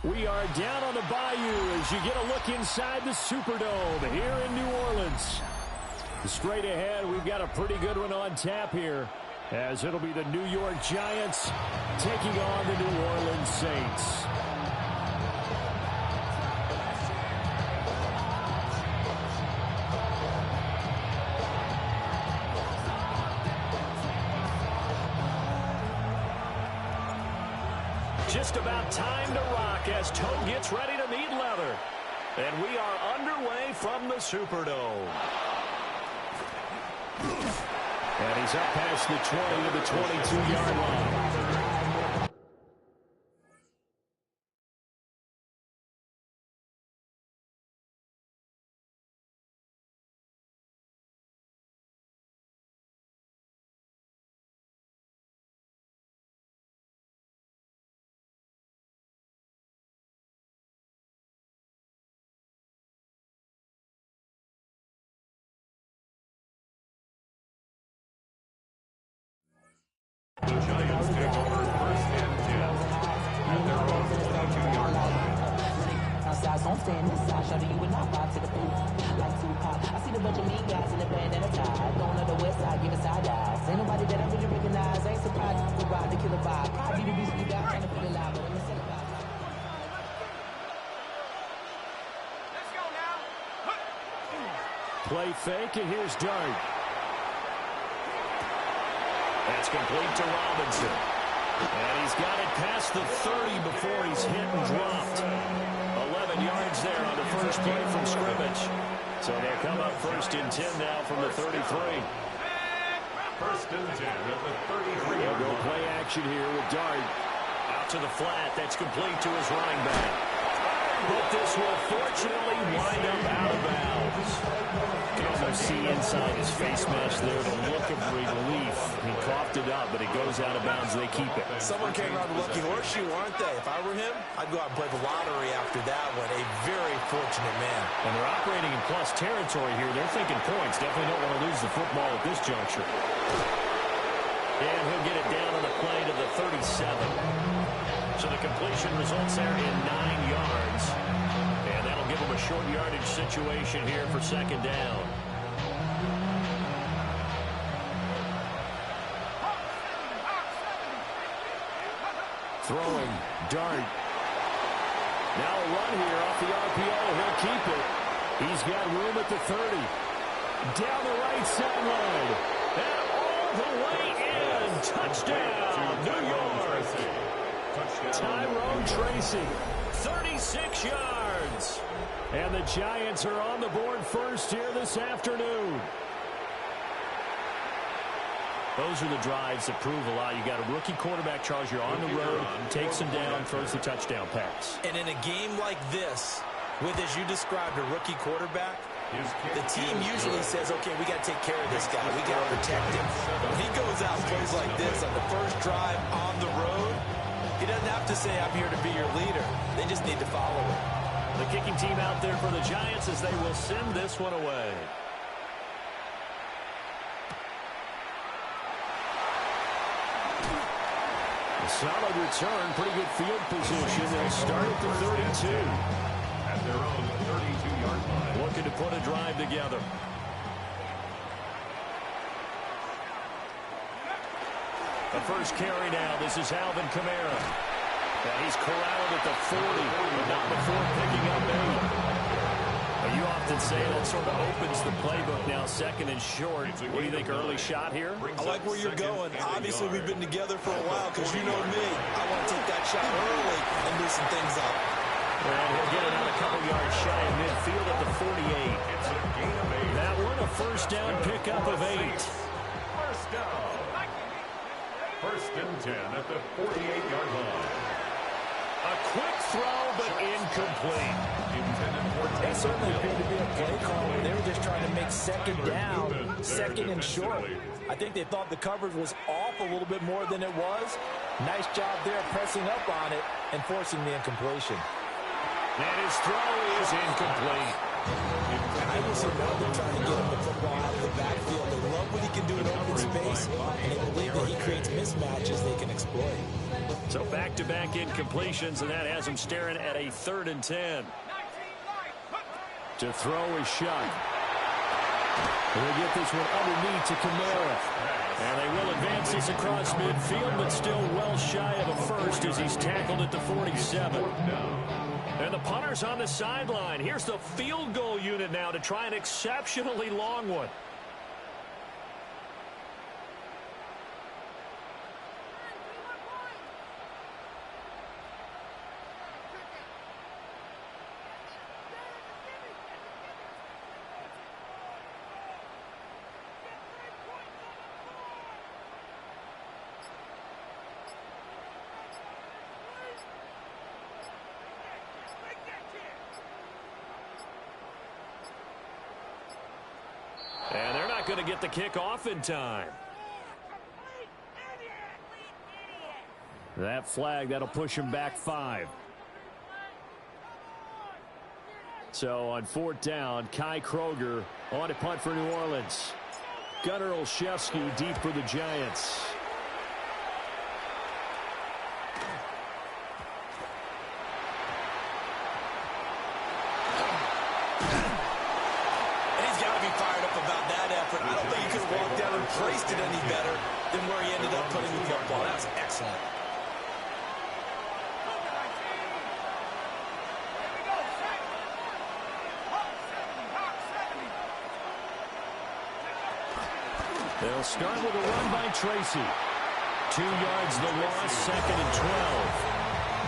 We are down on the Bayou as you get a look inside the Superdome here in New Orleans. Straight ahead, we've got a pretty good one on tap here, as it'll be the New York Giants taking on the New Orleans Saints. Just about time to rock as Toe gets ready to meet leather. And we are underway from the Superdome. And he's up past the 20 to the 22-yard line. The Giants take over first and 10 at their own 22-yard line. Outside, so I'm staying inside. Show you and I vibe to the booth. Like Tupac, I see the bunch of mean guys in the band and a tie. Going on the west side, giving side eyes. Ain't nobody that I really recognize. Ain't surprised to ride the killer vibe. Probably the beast we got, trying to feel alive, but I'm a celebrate. Let's go now. Play fake, and here's Dart. That's complete to Robinson. And he's got it past the 30 before he's hit and dropped. 11 yards there on the first play from scrimmage. So they'll come up first and 10 now from the 33. First and 10 at the 33. They'll go play action here with Dart. Out to the flat. That's complete to his running back. But this will fortunately wind up out of bounds. You can almost see inside his face mask there the look of relief. He coughed it up, but it goes out of bounds. They keep it. Someone came around with lucky horseshoe, aren't they? If I were him, I'd go out and play the lottery after that one. A very fortunate man. And they're operating in plus territory here. They're thinking points. Definitely don't want to lose the football at this juncture. And he'll get it down on the play to the 37. So the completion results there in 9 yards. And that'll give him a short yardage situation here for second down. Throwing, Dart. Now a run here off the RPO. He'll keep it. He's got room at the 30. Down the right sideline. And all the way in. Touchdown, New York. Tyrone Tracy, 36 yards. And the Giants are on the board first here this afternoon. Those are the drives that prove a lot. You got a rookie quarterback, Charles. You're on the road, takes him down, throws the touchdown pass. And in a game like this, with, as you described, a rookie quarterback, the team usually says, okay, we got to take care of this guy. We got to protect him. When he goes out and plays like this on the first drive on the road, he doesn't have to say, I'm here to be your leader. They just need to follow him. The kicking team out there for the Giants as they will send this one away. A solid return, pretty good field position. They'll start at the 32. At their own 32-yard line. Looking to put a drive together. The first carry now. This is Alvin Kamara. And he's corralled at the 40, but not before picking up 8. You often say that sort of opens the playbook now, second and short. What do you think, early shot here? I like where you're going. Obviously, we've been together for a while because you know me. I want to take that shot early and loosen things up. And he'll get it out a couple yards shy of midfield at the 48. It's a gain of 8. That one, a first down pickup of 8. First down. First and 10 at the 48-yard line. A quick throw, but incomplete. They certainly appeared to be a play call. They were just trying to make second down, second and short. I think they thought the coverage was off a little bit more than it was. Nice job there pressing up on it and forcing the incompletion. And his throw is incomplete. I just know they're trying to get him the football out of the backfield. They love when he can do in open space, and they believe that he creates mismatches they can exploit. So back-to-back incompletions, and that has him staring at a 3rd and 10. To throw is Shuck. They'll get this one underneath to Kamara. And they will advance this across midfield, but still well shy of a first as he's tackled at the 47. And the punter's on the sideline. Here's the field goal unit now to try an exceptionally long one. And they're not going to get the kick off in time. That flag, that'll push him back 5. So on 4th down, Kai Kroger on a punt for New Orleans. Gunnar Olszewski deep for the Giants. I don't think he could have walked down and placed it any better than where he ended up putting the football. That was excellent. They'll start with a run by Tracy. 2 yards the loss, 2nd and 12.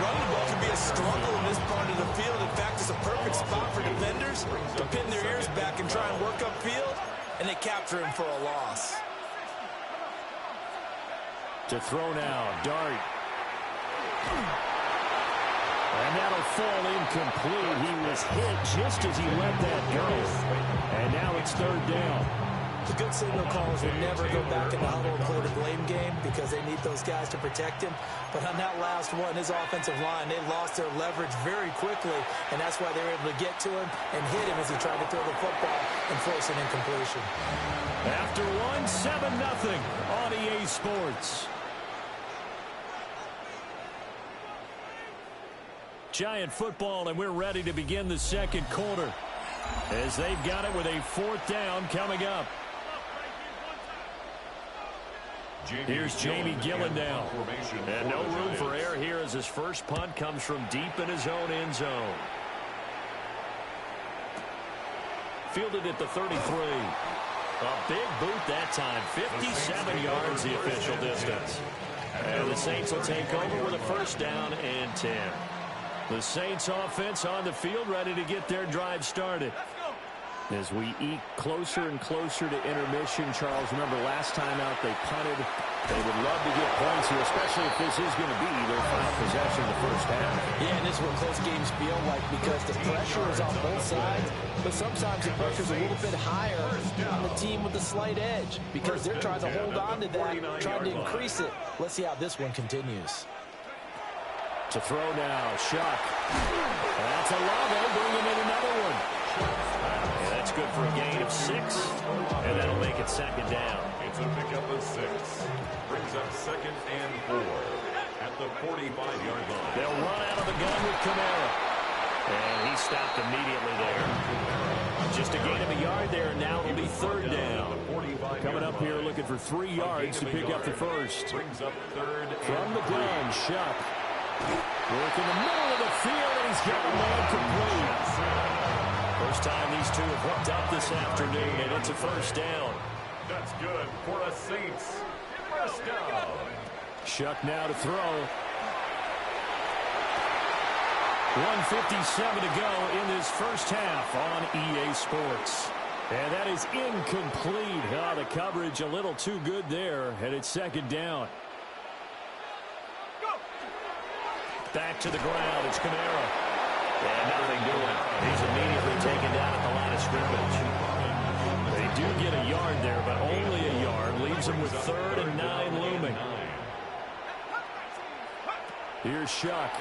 Running the ball can be a struggle in this part of the field. In fact, it's a perfect spot for defenders to pin their ears back and try and work upfield, and they capture him for a loss. To throw now, Dart. And that'll fall incomplete. He was hit just as he let that go. And now it's 3rd down. The good signal callers will never go back in the huddle and play the blame game because they need those guys to protect him. But on that last one, his offensive line, they lost their leverage very quickly, and that's why they were able to get to him and hit him as he tried to throw the football and force an incompletion. After one, 7-0 on EA Sports. Giant football, and we're ready to begin the 2nd quarter as they've got it with a 4th down coming up. Here's Jamie Gillen now. And no room for error here as his first punt comes from deep in his own end zone. Fielded at the 33. A big boot that time. 57 yards the official distance. And the Saints will take over with a 1st down and 10. The Saints offense on the field ready to get their drive started. As we eke closer and closer to intermission, Charles, remember last time out they punted. They would love to get points here, especially if this is going to be their final possession of the 1st half. Yeah, and this is what close games feel like because the pressure is on both sides, but sometimes the pressure is a little bit higher on the team with the slight edge because they're trying to hold on to that, trying to increase it. Let's see how this one continues. To throw now, Shuck. That's Olave bringing in another one. And that's good for a gain of 6, and that'll make it 2nd down. It's a pickup of 6. Brings up 2nd and 4 at the 45-yard line. They'll run out of the gun with Kamara. And he stopped immediately there. Just a gain of a yard there, and now it'll be 3rd down. Coming up here looking for 3 yards to pick up the first. Brings up 3rd from the gun, Shuck. Work in the middle of the field, and he's got a man complete. First time these two have hooked up this afternoon, and it's a 1st down. That's good for a Saints 1st down. Shuck now to throw. 1:57 to go in this 1st half on EA Sports. And that is incomplete. The coverage a little too good there, and it's 2nd down. Back to the ground. It's Kamara. And nothing doing. He's immediately taken down at the line of scrimmage. They do get a yard there, but only a yard. Leaves them with 3rd and 9 looming. Here's Shuck.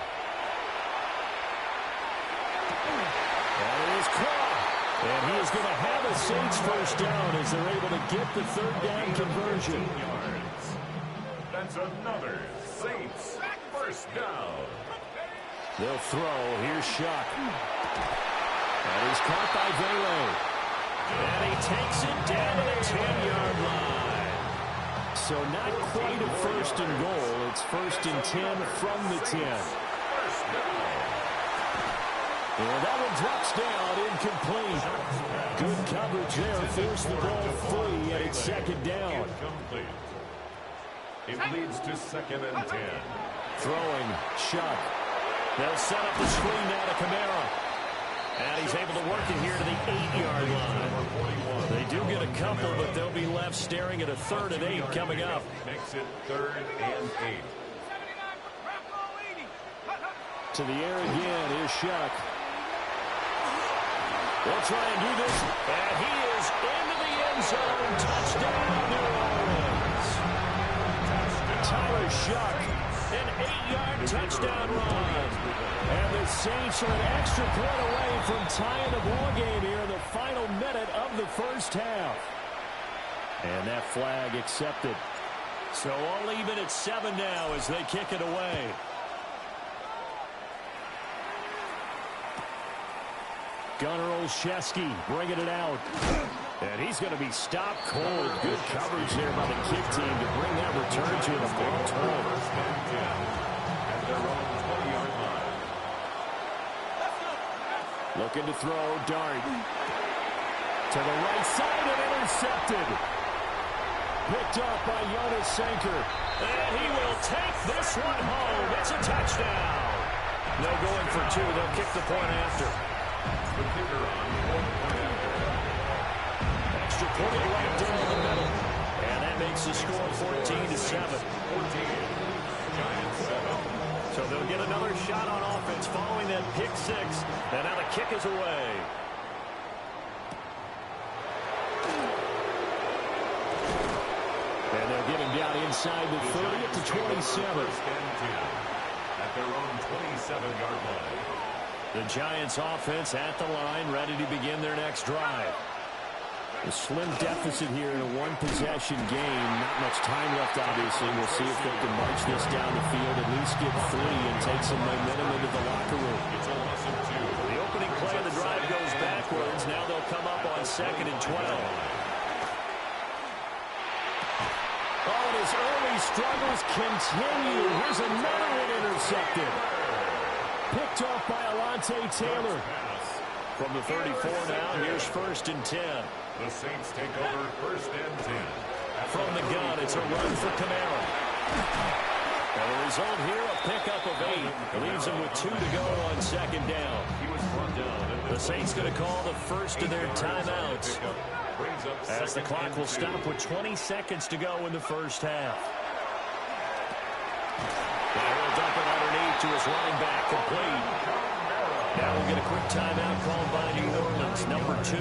And it is caught. And he is going to have a Saints first down as they're able to get the third down conversion. Yards. That's another Saints first down. They'll throw. Here's Shuck. And he's caught by Vele. And he takes it down to the 10-yard line. So not quite a first and goal. It's first and 10 from the 10. And that one drops down, incomplete. Good coverage there. Forced the ball free, and it's second down. Incomplete. It leads to second and 10. Throwing, Shuck. They'll set up the screen now to Kamara. And he's able to work it here to the 8-yard line. They do get a couple, but they'll be left staring at a 3rd and 8 coming up. Makes it 3rd and 8. To the air again, here's Shuck. They'll try and do this, and he is into the end zone. Touchdown, New Orleans. Tyler Shuck, an 8-yard touchdown run. And the Saints are an extra point away from tying the ball game here in the final minute of the first half. And that flag accepted. So all even at 7 now as they kick it away. Gunnar Olszewski bringing it out. And he's going to be stopped cold. Good coverage there by the kick team to bring that return to the ball home. At their own 20-yard line. Looking to throw, Dart. To the right side and intercepted. Picked up by Jonas Sanker. And he will take this one home. It's a touchdown. No going for 2. They'll kick the point after. The kicker on point after. Extra point left in the middle. And that makes the score 14-7. 14. Giants 7. So they'll get another shot on offense following that pick 6. And now the kick is away. And they'll get him down inside the 30 to 27. First and 10 at their own 27-yard line. The Giants offense at the line, ready to begin their next drive. A slim deficit here in a one-possession game. Not much time left, obviously. We'll see if they can march this down the field, at least get 3 and take some momentum into the locker room. It's a loss of 2. The opening play of the drive goes backwards. Now they'll come up on 2nd and 12. Oh, and his early struggles continue. Here's another one intercepted. Picked off by Alontae Taylor. From the 34 now, here's 1st and 10. The Saints take over 1st and 10. From the gun, it's a run for Kamara. And the result here, a pickup of 8. Leaves them with 2 to go on 2nd down. He was brought down. The Saints going to call the first of their timeouts, as the clock will stop with 20 seconds to go in the first half. Now he'll dump it underneath to his running back, complete. Now we'll get a quick timeout called by New Orleans, number 2.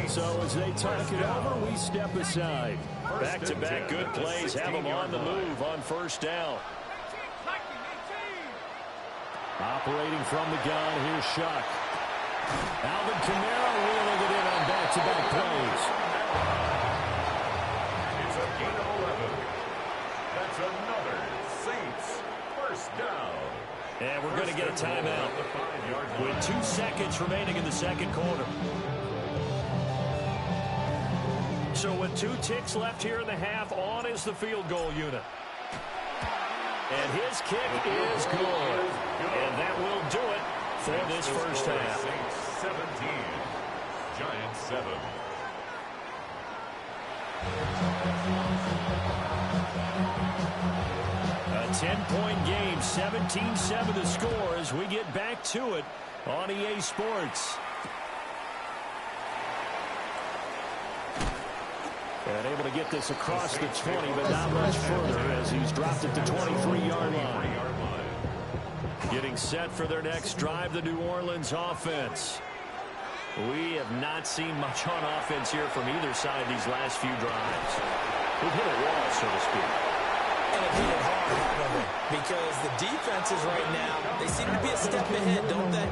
So as they talk it over, we step aside. Back-to-back good plays have them on the move on 1st down. Operating from the gun, here's Shuck. Alvin Kamara wheeling it in on back-to-back plays. It's a gain of 11. That's another Saints first down. And we're going to get a timeout with 2 seconds remaining in the second quarter. So with 2 ticks left here in the half, on is the field goal unit. And his kick is good. And that will do it for this first half. Saints 17, Giants 7. A 10-point game, 17-7 the score as we get back to it on EA Sports. And able to get this across the 20, but not much further as he's dropped it to 23-yard line. Getting set for their next drive, the New Orleans offense. We have not seen much on offense here from either side these last few drives. We've hit a wall, so to speak. and have hit it hard, haven't they? Because the defenses right now, they seem to be a step ahead, don't they?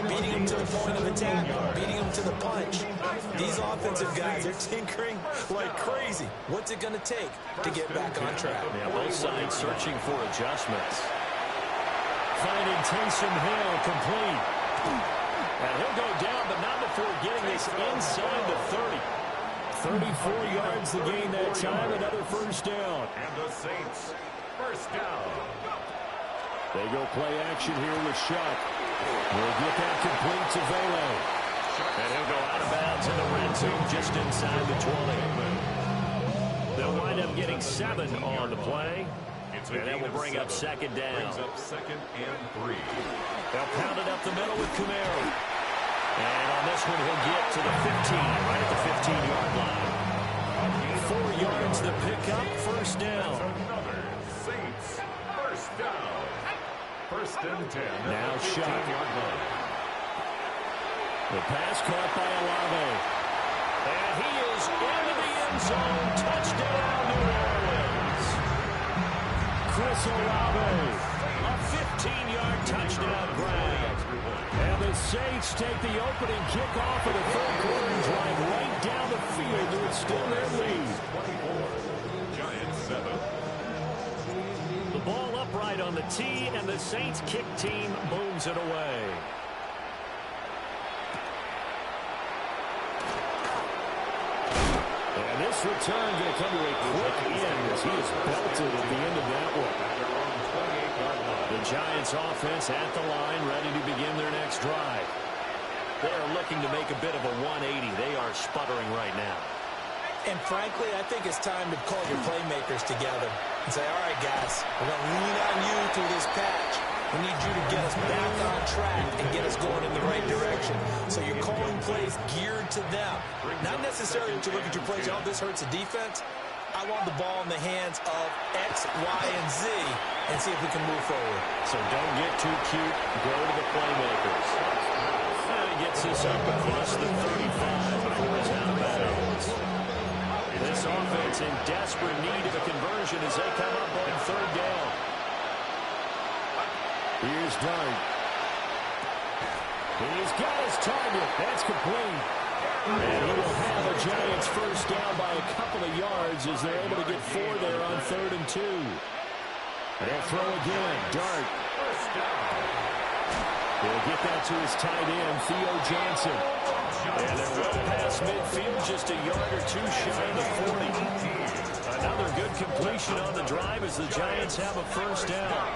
Beating them to the point of attack, beating them to the punch. These offensive guys are tinkering like crazy. What's it going to take to get back on track? Yeah, both sides searching for adjustments. Finding Taysom Hill complete. And he'll go down, but not before getting this inside the 30. 34 yards the gain that time, another first down. And the Saints, first down. They go play action here with Shuck. We'll get that complete to Velo. And he'll go out of bounds in the red zone just inside the 20. They'll wind up getting 7 on the play. And that will bring up second down. Brings up second and 3. They'll pound it up the middle with Kamara. And on this one, he'll get to the 15, right at the 15-yard line. 4 yards to pick up, first down. Another Saints, first down. First and 10. Now Shuck. 15-yard line. The pass caught by Olave. And he is into the end zone. Touchdown, New Orleans. Chris Olave, a 15-yard touchdown grab. And the Saints take the opening kickoff of the third quarter and drive right down the field to extend their lead. 24, Giants 7. The ball upright on the tee, and the Saints kick team booms it away. And this return going to come to a quick end as he is belted at the end of that one. The Giants offense at the line, ready to begin their next drive. They are looking to make a bit of a 180. They are sputtering right now. And frankly, I think it's time to call your playmakers together and say, all right, guys, we're going to lean on you through this patch. We need you to get us back on track and get us going in the right direction. So you're calling plays geared to them. Not necessarily to look at your plays, oh, this hurts the defense. I want the ball in the hands of X, Y, and Z and see if we can move forward. So don't get too cute. Go to the playmakers. And he gets this up across the 35 before it's out of bounds. This offense in desperate need of a conversion as they come up on third down. Here's Dart. He's got his target. That's complete. And he will have a Giants first down by a couple of yards as they're able to get 4 there on 3rd and 2. They'll throw again. Dart. He'll get that to his tight end, Theo Johnson. And they're well past midfield, just a yard or 2 shy of the 40. Another good completion on the drive as the Giants have a first down.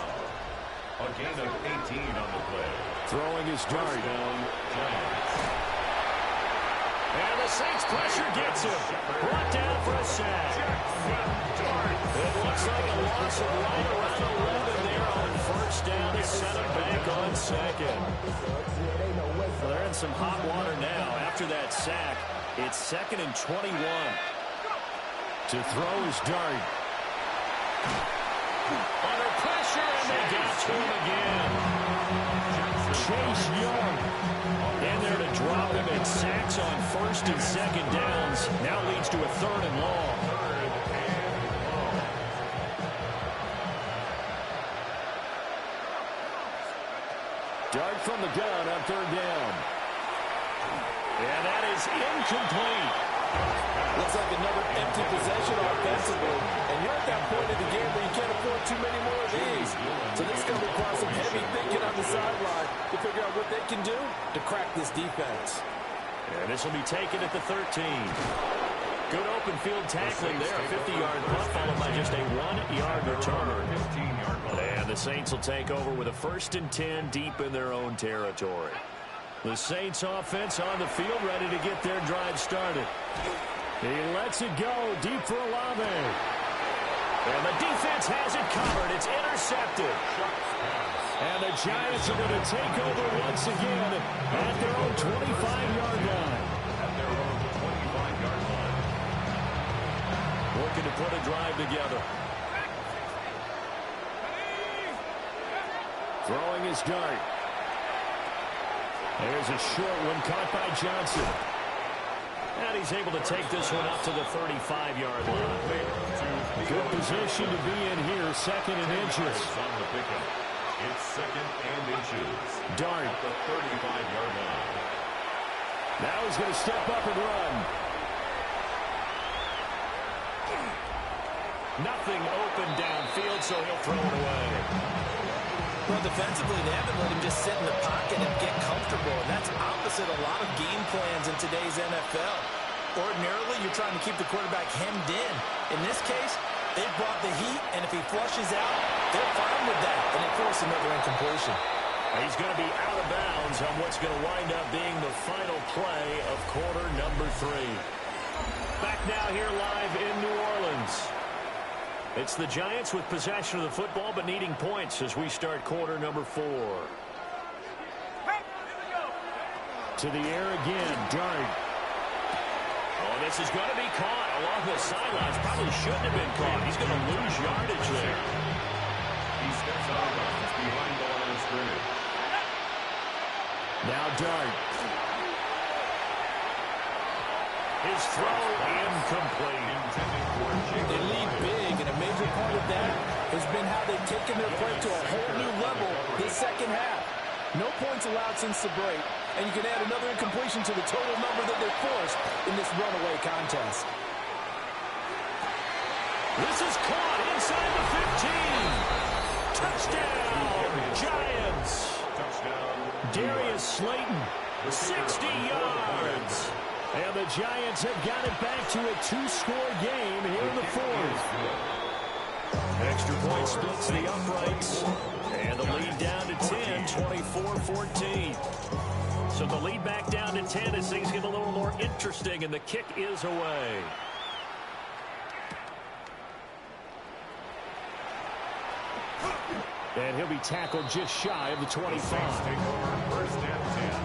A gain of 18 on the play. Throwing his Dart. And the Saints pressure gets him. Brought down for a sack. It looks like a loss of right around 11 there on first down to set him back on second. Well, they're in some hot water now. After that sack, it's 2nd and 21. To throw his Dart. Under pressure, and they got to him again. Chase Young in there to drop him, and sacks on 1st and 2nd downs. Now leads to a 3rd and long. Dart from the gun on 3rd down. And that is incomplete. Looks like another empty possession offensively. And you're at that point in the game where you can't afford too many more of these. So this is going to require some heavy thinking on the sideline to figure out what they can do to crack this defense. And this will be taken at the 13. Good open field tackling there. A 50-yard punt followed by just a 1-yard return. And the Saints will take over with a 1st and 10 deep in their own territory. The Saints offense on the field ready to get their drive started. He lets it go deep for Olave. And the defense has it covered. It's intercepted. And the Giants are going to take over once again at their own 25-yard line. Looking to put a drive together. Throwing his Dart. There's a short one caught by Johnson. And he's able to take this one up to the 35-yard line. Good good position to be in here, second and inches. On the pickup. It's second and inches. Dart. At the 35-yard line. Now he's going to step up and run. Nothing open downfield, so he'll throw it away. Well, defensively, they haven't let him just sit in the pocket and get comfortable, and that's opposite a lot of game plans in today's NFL. Ordinarily, you're trying to keep the quarterback hemmed in. In this case, they brought the heat, and if he flushes out, they're fine with that, and they force another incompletion. He's going to be out of bounds on what's going to wind up being the final play of quarter number 3. Back now here live in New Orleans. It's the Giants with possession of the football, but needing points as we start quarter number 4. To the air again, Dart. Oh, this is going to be caught along the sidelines. Probably shouldn't have been caught. He's going to lose yardage there. He steps out of bounds behind the line of scrimmage. Now Dart. His throw incomplete. They lead big, and a major part of that has been how they've taken their play to a whole new level this second half. No points allowed since the break, and you can add another incompletion to the total number that they've forced in this runaway contest. This is caught inside the 15. Touchdown, Giants. Touchdown. Darius Slayton, 60 yards. And the Giants have got it back to a 2-score game here in the 4th. Extra point splits the uprights. And the lead down to 10, 24-14. So the lead back down to 10 as things get a little more interesting, and the kick is away. And he'll be tackled just shy of the 25. Take over first and 10.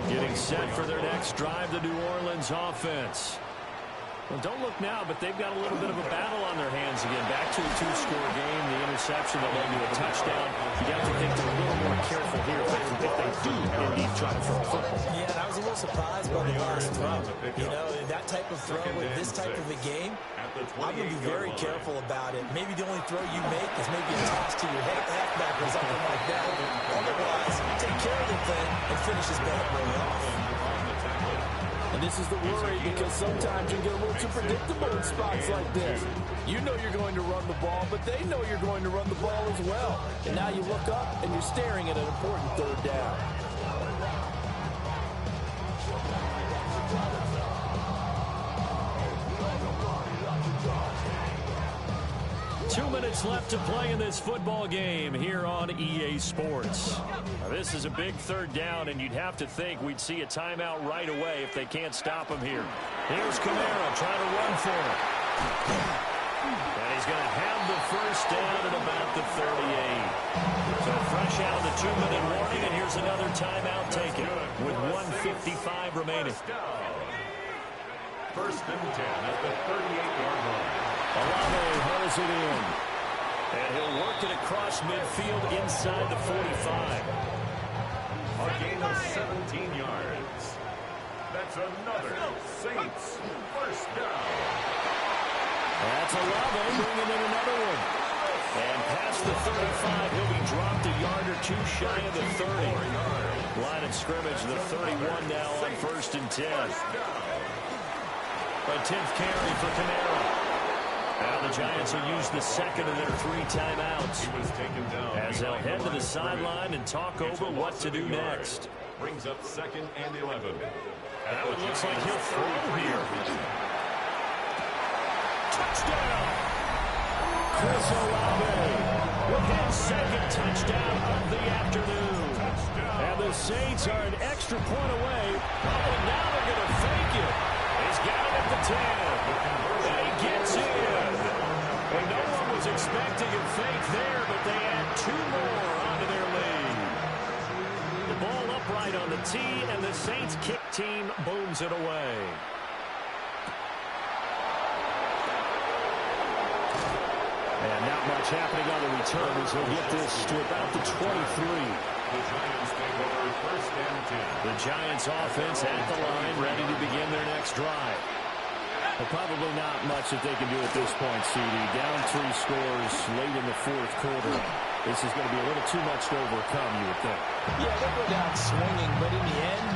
Getting set for their next drive, the New Orleans offense. Well, don't look now, but they've got a little bit of a battle on their hands again. Back to a 2-score game, the interception that led to a touchdown. You have to think they're a little more careful here if they do indeed try to throw a football. Yeah, and I was a little surprised by the last throw. You know, that type of throw with this type of a game, I'm going to be very careful about it. Maybe the only throw you make is maybe a toss to your halfback or something like that. Otherwise, take care of the thing and finish his bad boy off. And this is the worry, because sometimes you get a little too predictable in spots like this. You know you're going to run the ball, but they know you're going to run the ball as well. And now you look up and you're staring at an important third down. Two minutes left to play in this football game here on EA Sports. Now, this is a big third down, and you'd have to think we'd see a timeout right away if they can't stop him here. Here's Kamara trying to run for it. And he's going to have the first down at about the 38. So fresh out of the 2-minute warning, and here's another timeout taken with 1:55 remaining. First and 10 at the 38-yard line. Olave holds it in. And he'll work it across midfield inside the 45. A gain of 17 yards. That's another Saints first down. That's Olave bringing in another one. And past the 35, he'll be dropped a yard or two shy of the 30. Line of scrimmage, the 31 now on first and 10. A 10th carry for Kamara. Now the Giants will use the second of their 3 timeouts as they'll head to the sideline and talk over what to do next. Brings up second and 11. That one looks like he'll throw here. Touchdown! Chris Olave with his second touchdown of the afternoon. And the Saints are an extra point away. Oh, now they're going to fake it. He's got it at the 10. And he gets in. And no one was expecting a fake there, but they add 2 more onto their lead. The ball upright on the tee, and the Saints kick team booms it away. And not much happening on the return as he'll get this to about the 23. The Giants take over first and 10. The Giants offense at the line, ready to begin their next drive. Well, probably not much that they can do at this point, CD. Down 3 scores late in the fourth quarter. This is going to be a little too much to overcome, you would think. Yeah, they'll go down swinging, but in the end,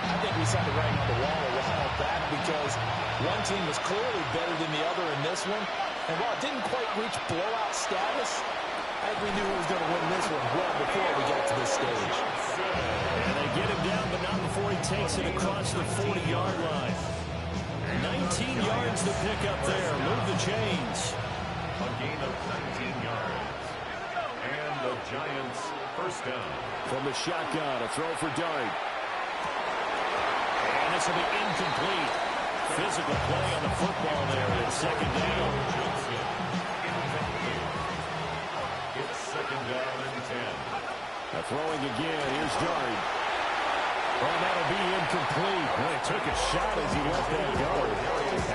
I think we saw the writing on the wall a while back because one team was clearly better than the other in this one. And while it didn't quite reach blowout status, I think we knew who was going to win this one well before we got to this stage. And they get him down, but not before he takes it across the 40-yard line. 19 yards to pick up there. Move the chains. A gain of 19 yards. And the Giants first down. From the shotgun, a throw for Dart. And this will be incomplete. Physical play on the football there at second down. It's second down and 10. Throwing again. Here's Dart. Well, that'll be incomplete. Well, he took a shot as he let that go.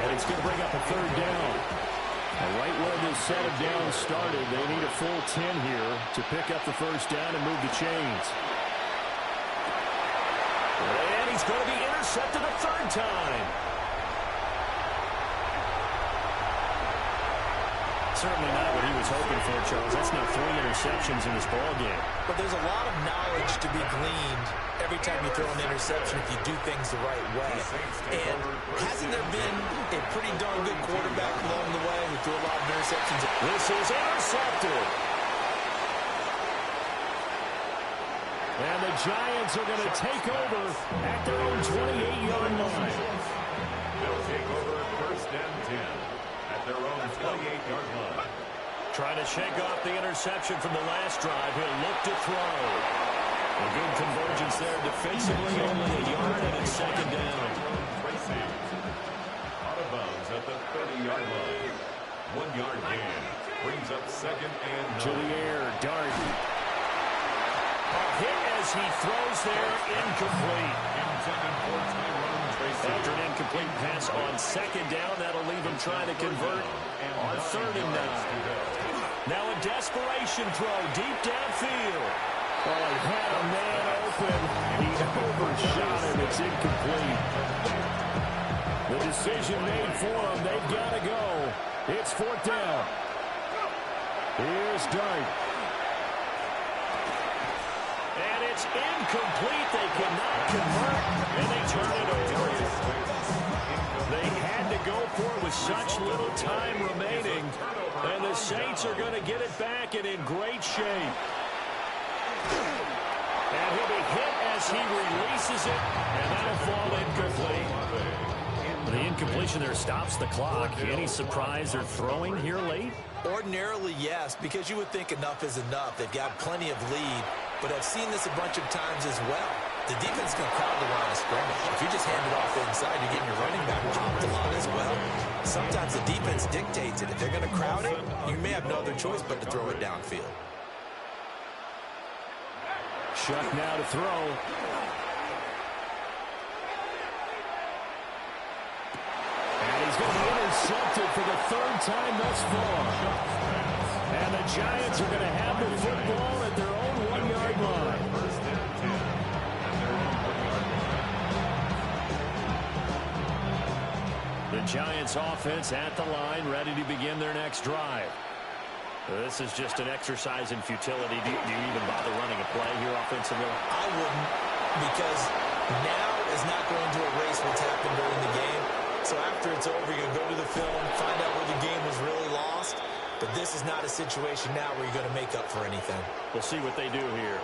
And it's going to bring up a third down. And right where this set of downs started, they need a full 10 here to pick up the first down and move the chains. And he's going to be intercepted a third time. Certainly not what he was hoping for, Charles. That's now 3 interceptions in this ballgame. But there's a lot of knowledge to be gleaned every time you throw an interception if you do things the right way. And hasn't there been a pretty darn good quarterback along the way who threw a lot of interceptions? This is intercepted. And the Giants are going to take over at their own 28-yard line. They'll take over first and 10 at their own 28-yard line. Trying to shake off the interception from the last drive. He'll look to throw. A good convergence there defensively. Only a yard, and it's second down. Tracy out of bounds at the 30-yard line. 1 yard gain brings up second and 9. To the air, Dart. A hit as he throws there, incomplete. Intended for Tyrone Tracy. After an incomplete pass on second down, that'll leave him trying to convert on third and 9. Now a desperation throw deep downfield. Oh, he had a man open. He overshot him. It's incomplete. The decision made for him. They've got to go. It's fourth down. Here's Dart. And it's incomplete. They cannot convert, and they turn it over. They had to go for it with such little time remaining, and the Saints are going to get it back and in great shape. And he'll be hit as he releases it, and that'll fall incomplete. The incompletion there stops the clock. Any surprise they're throwing here late? Ordinarily, yes, because you would think enough is enough. They've got plenty of lead, but I've seen this a bunch of times as well. The defense can crowd the line of scrimmage. If you just hand it off inside, you're getting your running back popped a lot as well. Sometimes the defense dictates it. If they're going to crowd it, you may have no other choice but to throw it downfield. Shuck now to throw. And he's going to be intercepted for the third time thus far. And the Giants are going to have the football at their own 1-yard line. The Giants offense at the line, ready to begin their next drive. This is just an exercise in futility. Do you even bother running a play here offensively? I wouldn't, because now is not going to erase what's happened during the game. So after it's over, you're going to go to the film, find out where the game was really lost. But this is not a situation now where you're going to make up for anything. We'll see what they do here.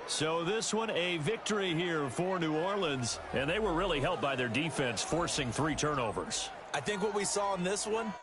So this one, a victory here for New Orleans. And they were really helped by their defense, forcing 3 turnovers. I think what we saw in this one,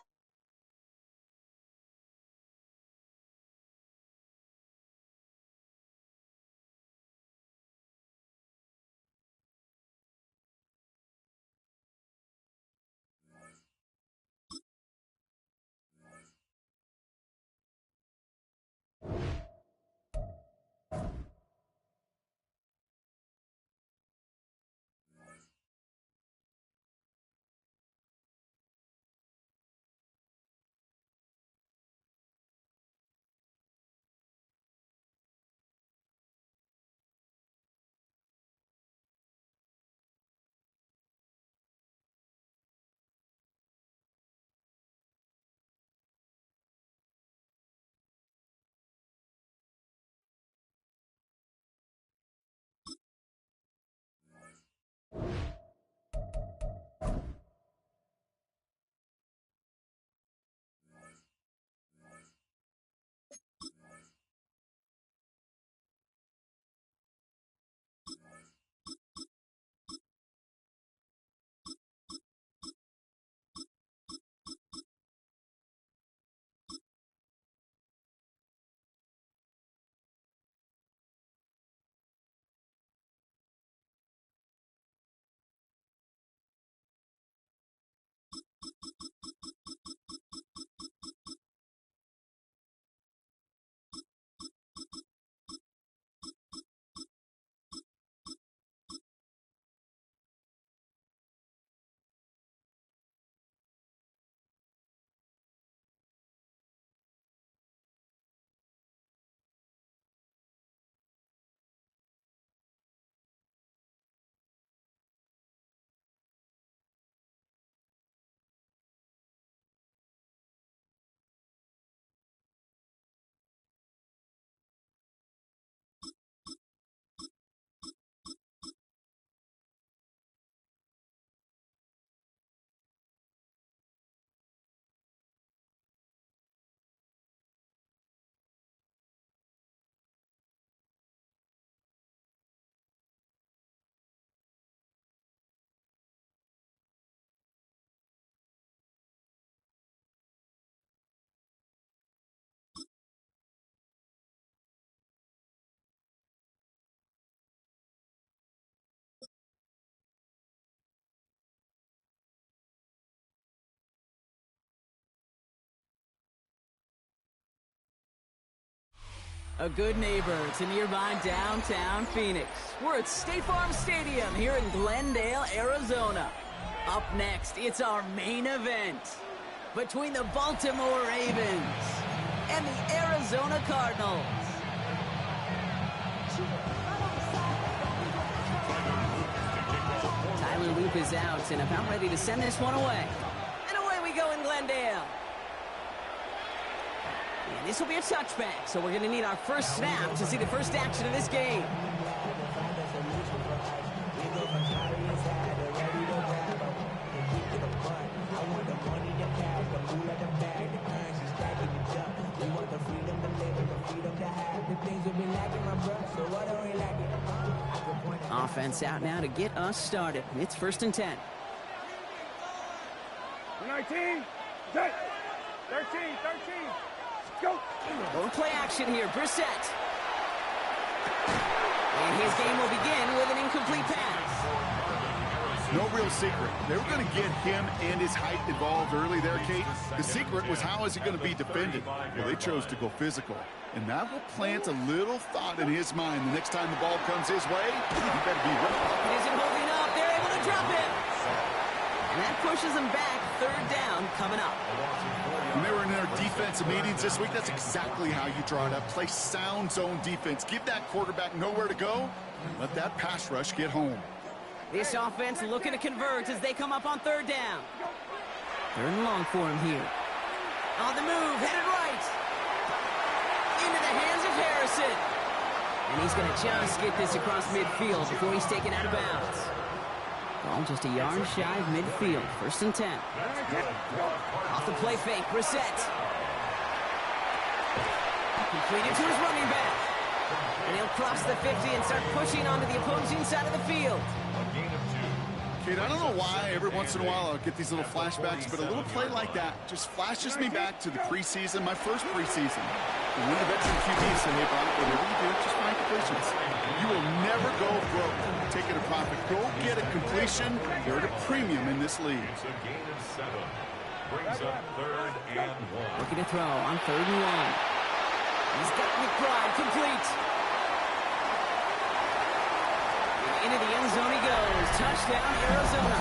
A good neighbor to nearby downtown Phoenix. We're at State Farm Stadium here in Glendale, Arizona. Up next, it's our main event between the Baltimore Ravens and the Arizona Cardinals. Tyler Loop is out and about ready to send this one away. And away we go in Glendale. And this will be a touchback, so we're going to need our first snap to see the first action of this game. Offense out now to get us started. It's 1st and 10. 19, 13, 13. Go! Going play action here, Brissett. And his game will begin with an incomplete pass. No real secret. They were going to get him and his height involved early there, Kate. The secret was how is he going to be defended? Well, they chose to go physical. And that will plant a little thought in his mind. The next time the ball comes his way, he better be ready. He isn't holding up. They're able to drop him. And that pushes them back. 3rd down coming up. When they were in their defensive meetings this week, that's exactly how you draw it up. Play sound zone defense. Give that quarterback nowhere to go. And let that pass rush get home. This offense looking to convert as they come up on 3rd down. 3rd and long for him here. On the move, headed right. Into the hands of Harrison. And he's going to just get this across midfield before he's taken out of bounds. Ball just a yard shy of midfield. 1st and 10. Off the play fake, Brissett. Completed to his running back. And he'll cross the 50 and start pushing onto the opposing side of the field. Kate, I don't know why every once in a while I'll get these little flashbacks, but a little play like that just flashes me back to the preseason, my first preseason. And when the veteran QB said, hey, Bob, whatever you do, just find completions. You will never go broke taking a profit. Go get a completion. They're at a premium in this league. It's a gain of 7. Brings up 3rd and 1. Looking to throw on 3rd and 1. He's got McBride complete. Into the end zone he goes. Touchdown, Arizona.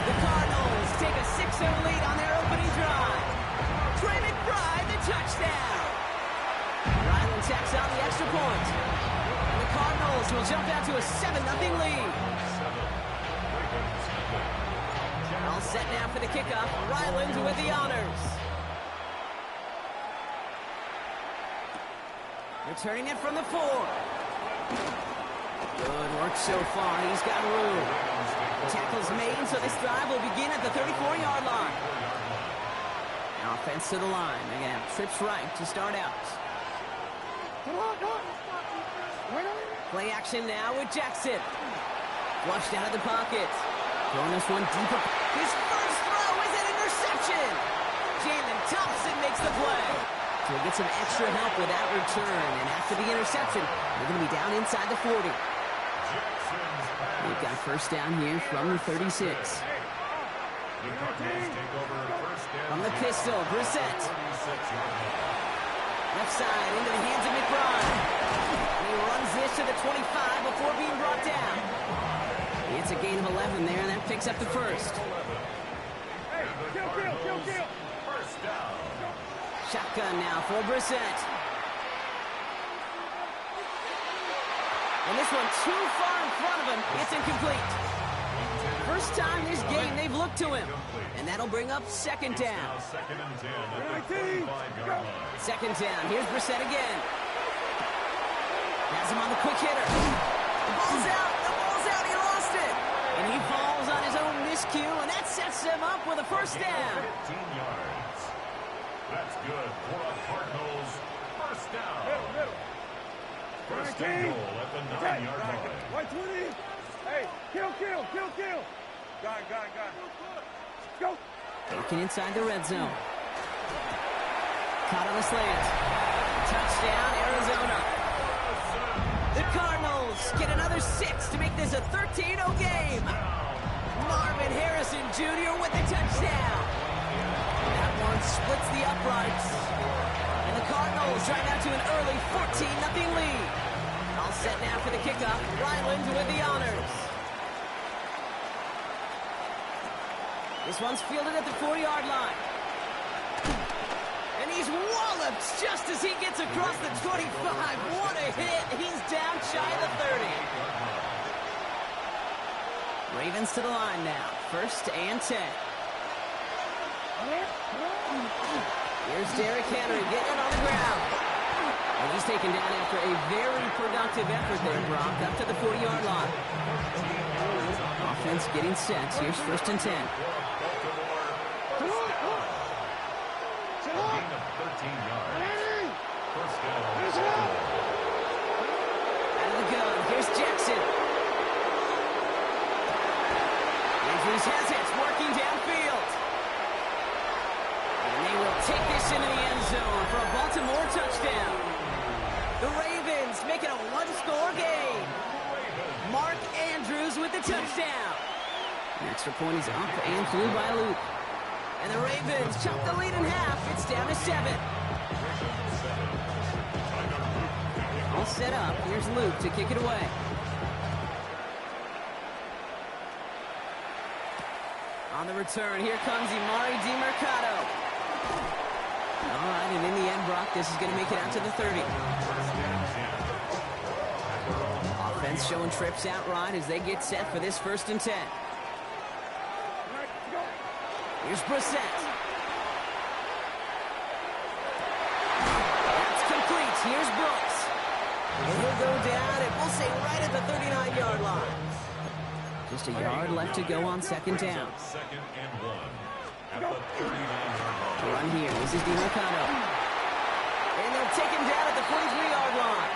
The Cardinals take a 6-0 lead on their opening drive. Trey McBride, the touchdown. Ryland tacks out the extra point. And the Cardinals will jump out to a 7-0 lead. All set now for the kickoff. Ryland with the honors. Returning it from the 4. Good work so far. He's got room. Tackles made, so this drive will begin at the 34-yard line. Offense to the line. Again, trips right to start out. Play action now with Jackson. Flushed out of the pocket. Throwing this one deeper. His first throw is an interception. Jalen Thompson makes the play. So he'll get some extra help with that return. And after the interception, they're going to be down inside the 40. We've got 1st down here from the 36. From the pistol, Brissett. Left side into the hands of McBride. And he runs this to the 25 before being brought down. It's a gain of 11 there, and that picks up the 1st. Shotgun now for Brissett. And this one too far in front of him. It's incomplete. First time this game they've looked to him. And that'll bring up 2nd down. 2nd and 10 at the 45-yard line. 2nd down. Here's Brissett again. Has him on the quick hitter. The ball's out. The ball's out. He lost it. And he falls on his own miscue, and that sets him up with a 1st down. 15 yards. That's good for a Cardinals 1st down. 1st and goal at the 9-yard line. 120. Hey, kill. Got it. Go. Taken inside the red zone. Caught on the slant. Touchdown, Arizona. The Cardinals get another 6 to make this a 13-0 game. Marvin Harrison Jr. with the touchdown. That one splits the uprights. And the Cardinals Cardinals drive out to an early 14-0 lead. All set now for the kickoff. Ryland with the honors. This one's fielded at the 4-yard line. And he's walloped just as he gets across the 25. What a hit. He's down shy of the 30. Ravens to the line now. 1st and 10. Here's Derrick Henry getting it on the ground. And he's taken down after a very productive effort there, Brock, up to the 40-yard line. Offense getting set. Here's 1st and 10. Out of the gun. Here's Jackson. Andrews has it. Working downfield. And they will take this into the end zone for a Baltimore touchdown. The Ravens make it a one-score game. Mark Andrews with the touchdown. The extra point is up and through by Luke. And the Ravens chop the lead in half. It's down to 7. All set up. Here's Luke to kick it away. On the return, here comes Emari Demercado. All right, and in the end, Brock, this is going to make it out to the 30. Offense showing trips out right as they get set for this 1st and 10. Here's Brissett. That's complete. Here's Brooks. And he'll go down, and we'll say right at the 39-yard line. Just a yard left to go on 2nd down. 2nd and 1 at the 39-yard line. Run here. This is Demercado. And they'll take him down at the 43-yard line.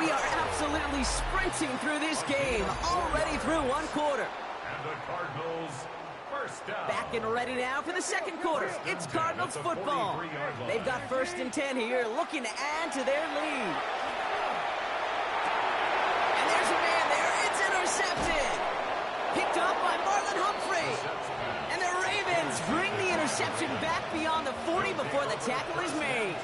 We are absolutely sprinting through this game, already through 1 quarter. And the Cardinals first down. Back and ready now for the 2nd quarter. It's Cardinals football. They've got 1st and 10 here, looking to add to their lead. And there's a man there. It's intercepted. Picked up by Marlon Humphrey. And the Ravens bring the interception back beyond the 40 before the tackle is made.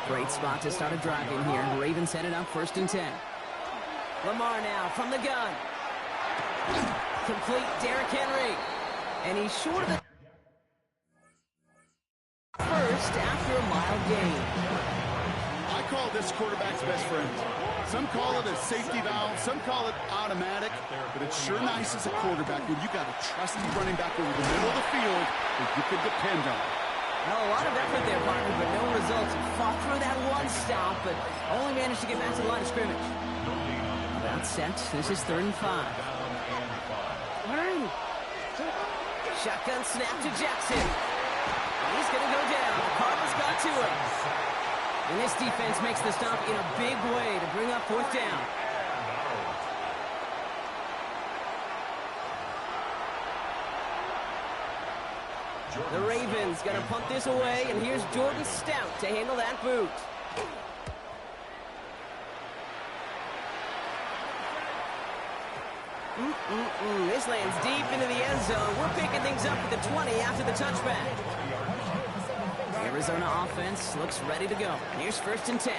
Great spot to start a drive in here. Ravens headed up 1st and 10. Lamar now from the gun. Complete Derrick Henry. And he's short of the first after a mild gain. I call this quarterback's best friend. Some call it a safety valve, some call it automatic, but it's sure nice as a quarterback when you got a trusty running back over the middle of the field that you can depend on. Well, a lot of effort there, partner, but no results. Fought through that one stop, but only managed to get back to the line of scrimmage. About set. This is 3rd and 5. Shotgun snap to Jackson. He's going to go down. The Cardinals got to him. And this defense makes the stop in a big way to bring up 4th down. The Ravens going to punt this away, and here's Jordan Stout to handle that boot. This lands deep into the end zone. We're picking things up at the 20 after the touchback. The Arizona offense looks ready to go. Here's 1st and 10.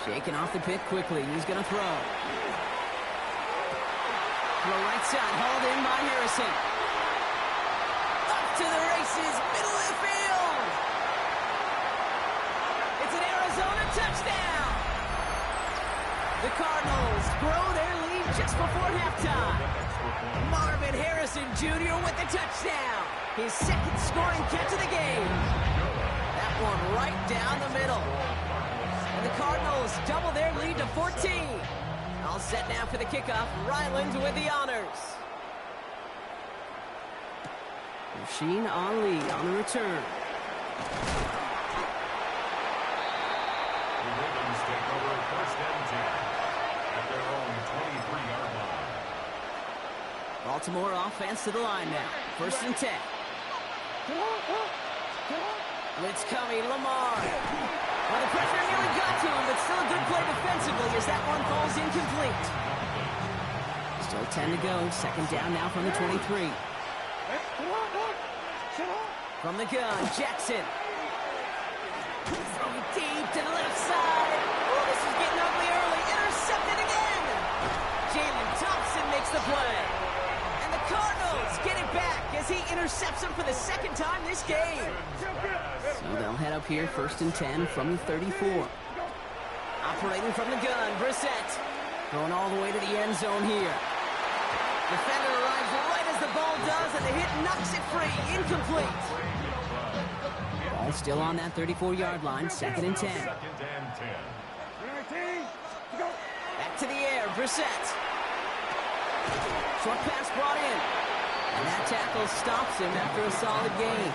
Shaking off the pick quickly. He's going to throw. To the right side, hauled in by Harrison. Up to the races, middle of the field. It's an Arizona touchdown. The Cardinals grow their lead just before halftime. Marvin Harrison Jr. with the touchdown. His 2nd scoring catch of the game. That one right down the middle. And the Cardinals double their lead to 14. All set now for the kickoff. Ryland with the honors. Rasheen Ali on the return. The Ravens take over 1st and 10 at their own 23-yard line. Baltimore offense to the line now. 1st and 10. Blitz coming, Lamar. Well, the pressure nearly got to him, but still a good play defensively as that one falls incomplete. Still 10 to go. 2nd down now from the 23. From the gun, Jackson. Throwing deep to the left side. Oh, this is getting ugly early. Intercepted again. Jalen Thompson makes the play. And the Cardinals get it back as he intercepts him for the second time this game. So they'll head up here, 1st and 10 from the 34. Operating from the gun, Brissett. Going all the way to the end zone here. Defender arrives right as the ball does, and the hit knocks it free. Incomplete. Ball still on that 34-yard line, 2nd and 10. Back to the air, Brissett. Short pass brought in. And that tackle stops him after a solid gain.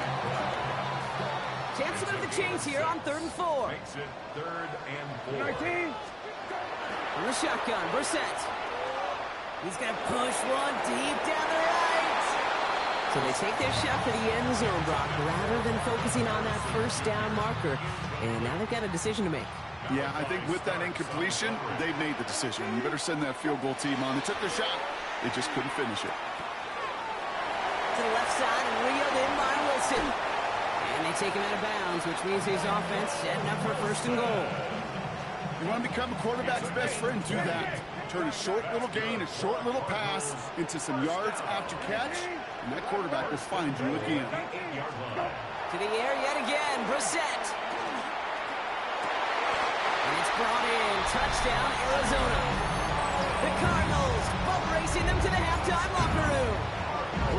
Chance to move the chains here on 3rd and 4. Makes it 3rd and 4. From the shotgun, Brissett. He's going to push one deep down the right. So they take their shot for the end zone, Brock, rather than focusing on that 1st down marker. And now they've got a decision to make. Yeah, I think with that incompletion, they've made the decision. You better send that field goal team on. They took their shot. They just couldn't finish it. To the left side and reeled in by Wilson. And they take him out of bounds, which means his offense setting up for 1st and goal. You want to become a quarterback's best friend, do that. Turn a short little gain, a short little pass into some yards after catch, and that quarterback will find you again. To the air yet again, Brissett. And it's brought in. Touchdown, Arizona. The Cardinals boat racing them to the halftime locker room.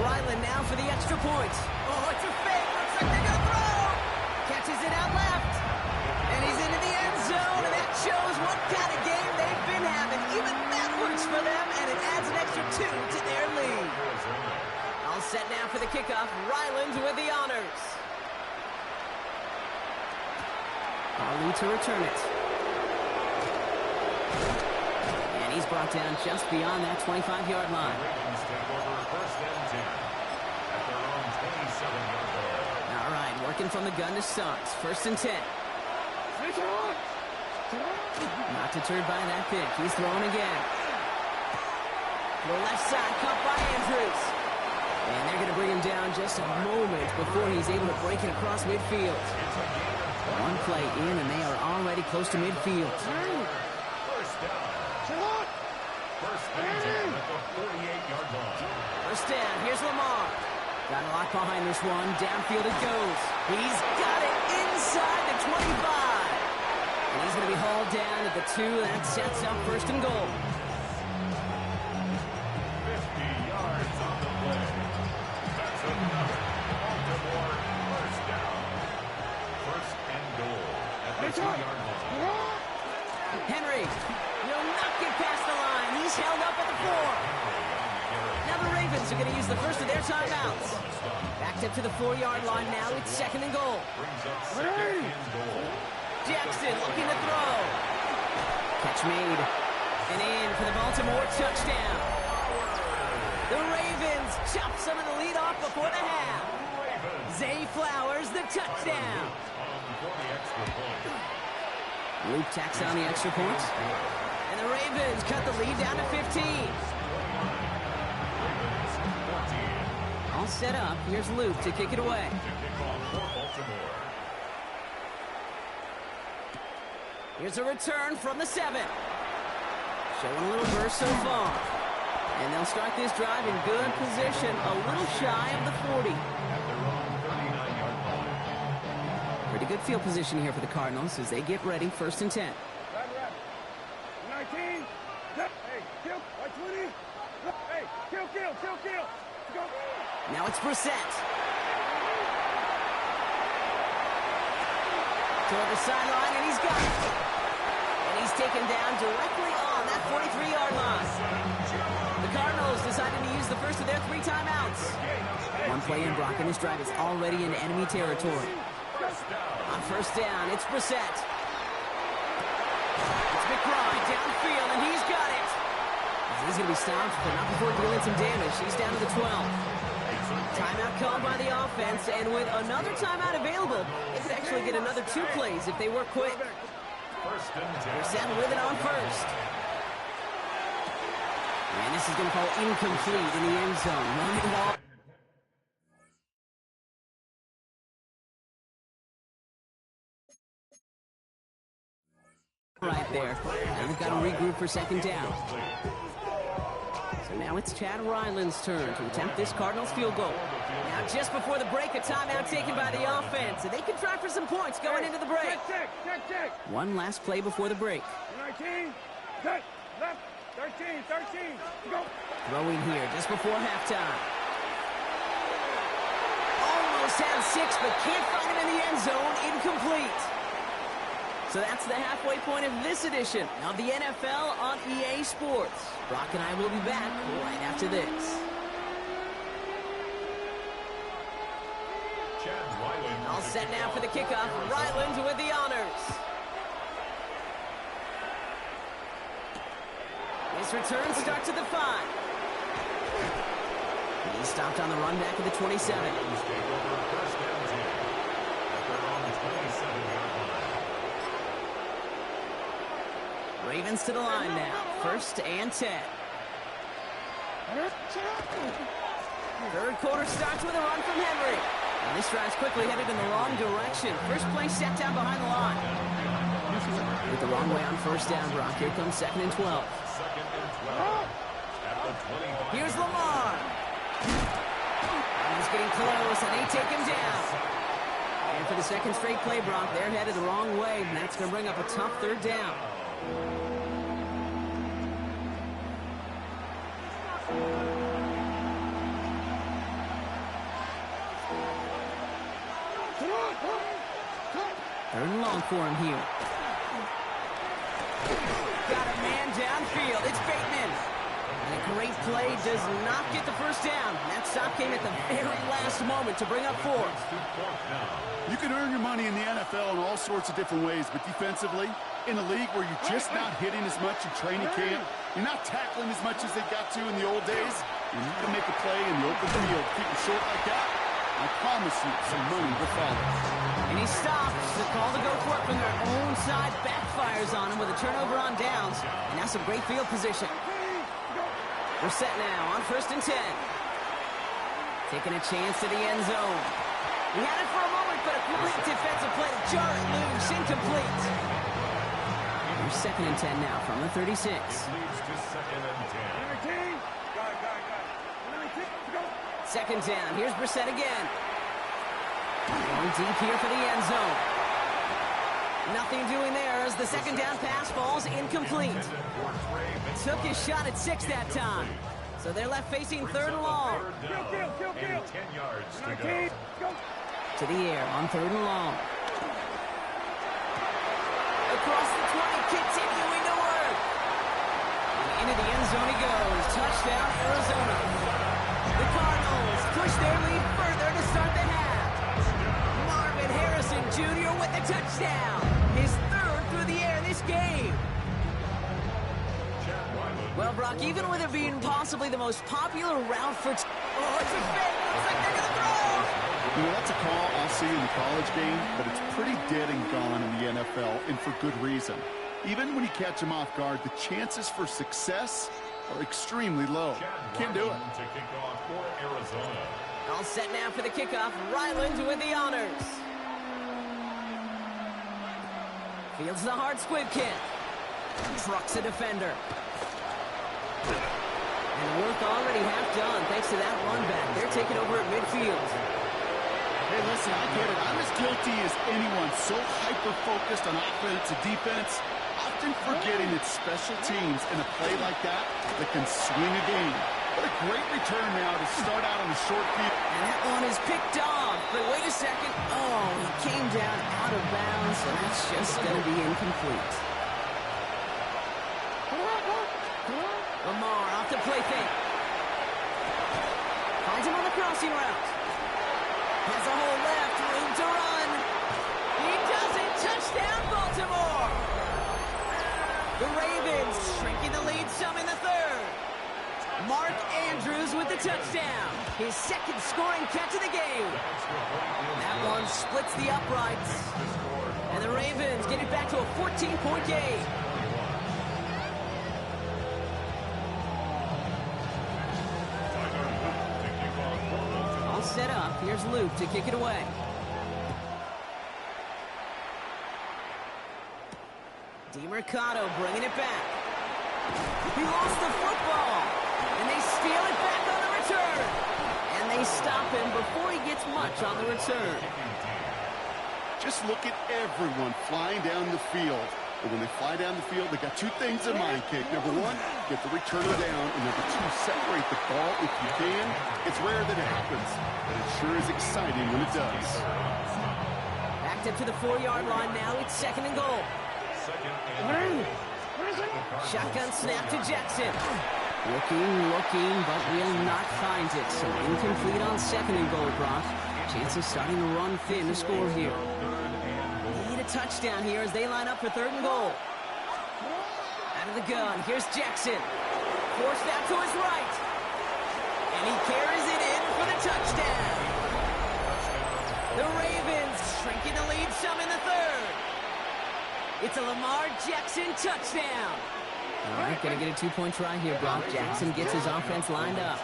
Ryland now for the extra point. Oh, it's a fake. Looks like they're going to throw. Catches it out left. And he's into the end zone, and that shows what kind of game they've been having. Even that works for them, and it adds an extra 2 to their lead. All set now for the kickoff. Ryland with the honors. Ali to return it. And he's brought down just beyond that 25-yard line. All right, working from the gun to Suggs. 1st and 10. Not deterred by that pick. He's throwing again. To the left side, caught by Andrews. And they're going to bring him down just a moment before he's able to break it across midfield. One play in, and they are already close to midfield. First down, here's Lamar. Got a lot behind this one. Downfield it goes. He's got it inside the 25. And he's going to be hauled down at the 2. That sets up 1st and goal. 50 yards on the play. That's enough. Baltimore 1st down. 1st and goal at the 2-yard line. Henry will not get past the line. He's held up at the 4. Now the Ravens are going to use the first of their timeouts. Backed up to the 4-yard line now. It's 2nd and goal. Brings up 2nd and goal. Jackson looking to throw. Catch made. And in for the Baltimore touchdown. The Ravens chop some of the lead off before the half. Zay Flowers, the touchdown. Luke tacks on the extra point. And the Ravens cut the lead down to 15. All set up. Here's Luke to kick it away. Here's a return from the 7. Showing a little burst so far. And they'll start this drive in good position, a little shy of the 40. Pretty good field position here for the Cardinals as they get ready, 1st and 10. 19. Hey, kill. 20. Hey, kill. Go. Now it's Brissett. Toward the sideline, and he's got it. And he's taken down directly on that 43-yard line. The Cardinals decided to use the first of their 3 timeouts. One play in, Brock, and this drive is already in enemy territory. On 1st down, it's Brissett. It's McBride downfield, and he's got it. He's going to be stopped, but not before dealing some damage. He's down to the 12. Timeout called by the offense, and with another timeout available, they could actually get another 2 plays if they work quick. Brissett with it on 1st. And this is going to fall incomplete in the end zone. Running ball. right there. Now they've got to regroup for second down. So now it's Chad Ryland's turn to attempt this Cardinals field goal. Now just before the break, a timeout taken by the offense. And they can try for some points going into the break. Check. One last play before the break. 19, set, left, 13, go. Throwing here just before halftime. Almost has 6, but can't find him in the end zone. Incomplete. So that's the halfway point of this edition of the NFL on EA Sports. Brock and I will be back right after this. All set now for the kickoff. Ryland with the honors. This return starts at the 5. He stopped on the run back at the 27. Ravens to the line now. 1st and 10. Third quarter starts with a run from Henry. And this drive's quickly headed in the wrong direction. First play set down behind the line. With the wrong way on 1st down, Brock. Here comes 2nd and 12. Here's Lamar. He's getting close, and they take him down. And for the second straight play, Brock, they're headed the wrong way, and that's going to bring up a tough 3rd down. Third and long for him here. Got a man downfield. It's Bateman. And a great play does not get the 1st down. That stop came at the very last moment to bring up 4. You can earn your money in the NFL in all sorts of different ways, but defensively, in a league where you're just not hitting as much in training camp, you're not tackling as much as they got to in the old days, you need to make a play in the open field. Keep it short like that, I promise you some money will follow. And he stops. The call to go for it from their own side backfires on him with a turnover on downs. And that's some great field position. We're set now on 1st and 10. Taking a chance to the end zone. He had it for a moment, but a great defensive play to jar it loose. Incomplete. Here's 2nd and 10 now from the 36. Second down. Here's Brissett again. Going deep here for the end zone. Nothing doing there as the 2nd down pass falls incomplete. Took his shot at 6 that time. So they're left facing 3rd and long. Kill. 10 yards to go. To the air on 3rd and long. Across the 20, continuing to work. And into the end zone he goes. Touchdown, Arizona. The Cardinals push their lead further to start the half. Marvin Harrison Jr. with the touchdown. His 3rd through the air this game. Well, Brock, even with it being possibly the most popular route for... Oh, it's a fake. Looks like they're going to throw. You know, that's a call I'll see in the college game, but it's pretty dead and gone in the NFL, and for good reason. Even when you catch them off guard, the chances for success are extremely low. Can't do it. To kick off for Arizona. All set now for the kickoff. Ryland with the honors. Fields the hard squib kick. Trucks a defender. And work already half done thanks to that run back. They're taking over at midfield. Hey, listen, I get it. I'm as guilty as anyone. So hyper-focused on offense and defense, often forgetting it's special teams in a play like that can swing a game. What a great return now to start out on the short field. And that one is picked off. But wait a second. Oh, he came down out of bounds, so that's just going to be incomplete. Lamar off the play fake. Finds him on the crossing route. Has a hole left, room to run. He does it. Touchdown, Baltimore. The Ravens shrinking the lead some in the 3rd. Mark Andrews with the touchdown. His 2nd scoring catch of the game. That one splits the uprights. And the Ravens get it back to a 14-point game. All set up. Here's Luke to kick it away. DiMercato bringing it back. He lost the football, and they steal it back on the return. And they stop him before he gets much on the return. Just look at everyone flying down the field. But when they fly down the field, they got two things in mind, Kate. Number one, get the returner down. And number two, separate the ball if you can. It's rare that it happens, but it sure is exciting when it does. Backed up to the 4-yard line now. It's 2nd and goal. Shotgun snap to Jackson. Looking, but will not find it. So incomplete on 2nd and goal, Brock. Chance of starting to run thin to score here. They need a touchdown here as they line up for 3rd and goal. Out of the gun, here's Jackson. Forced out to his right. And he carries it in for the touchdown. The Ravens shrinking the lead some in the 3rd. It's a Lamar Jackson touchdown. All right, gonna get a 2-point try here, Brock. Jackson gets his offense lined up.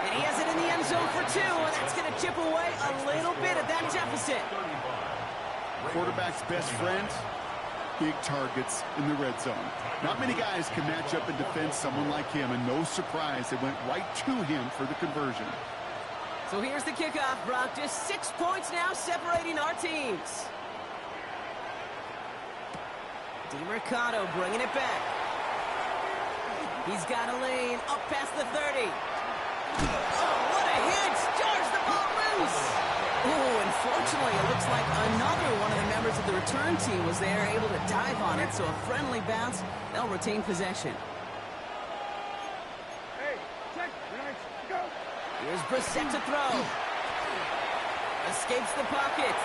And he has it in the end zone for 2, and that's gonna chip away a little bit of that deficit. Quarterback's best friend, big targets in the red zone. Not many guys can match up and defend someone like him, and no surprise, they went right to him for the conversion. So here's the kickoff, Brock. Just 6 points now separating our teams. DiMercato bringing it back. He's got a lane up past the 30. Oh, what a hit! Jars the ball loose! Oh, unfortunately, it looks like another one of the members of the return team was there, able to dive on it, so a friendly bounce. They'll retain possession. Hey, check, nice, go. Here's Brissett to throw. Escapes the pocket.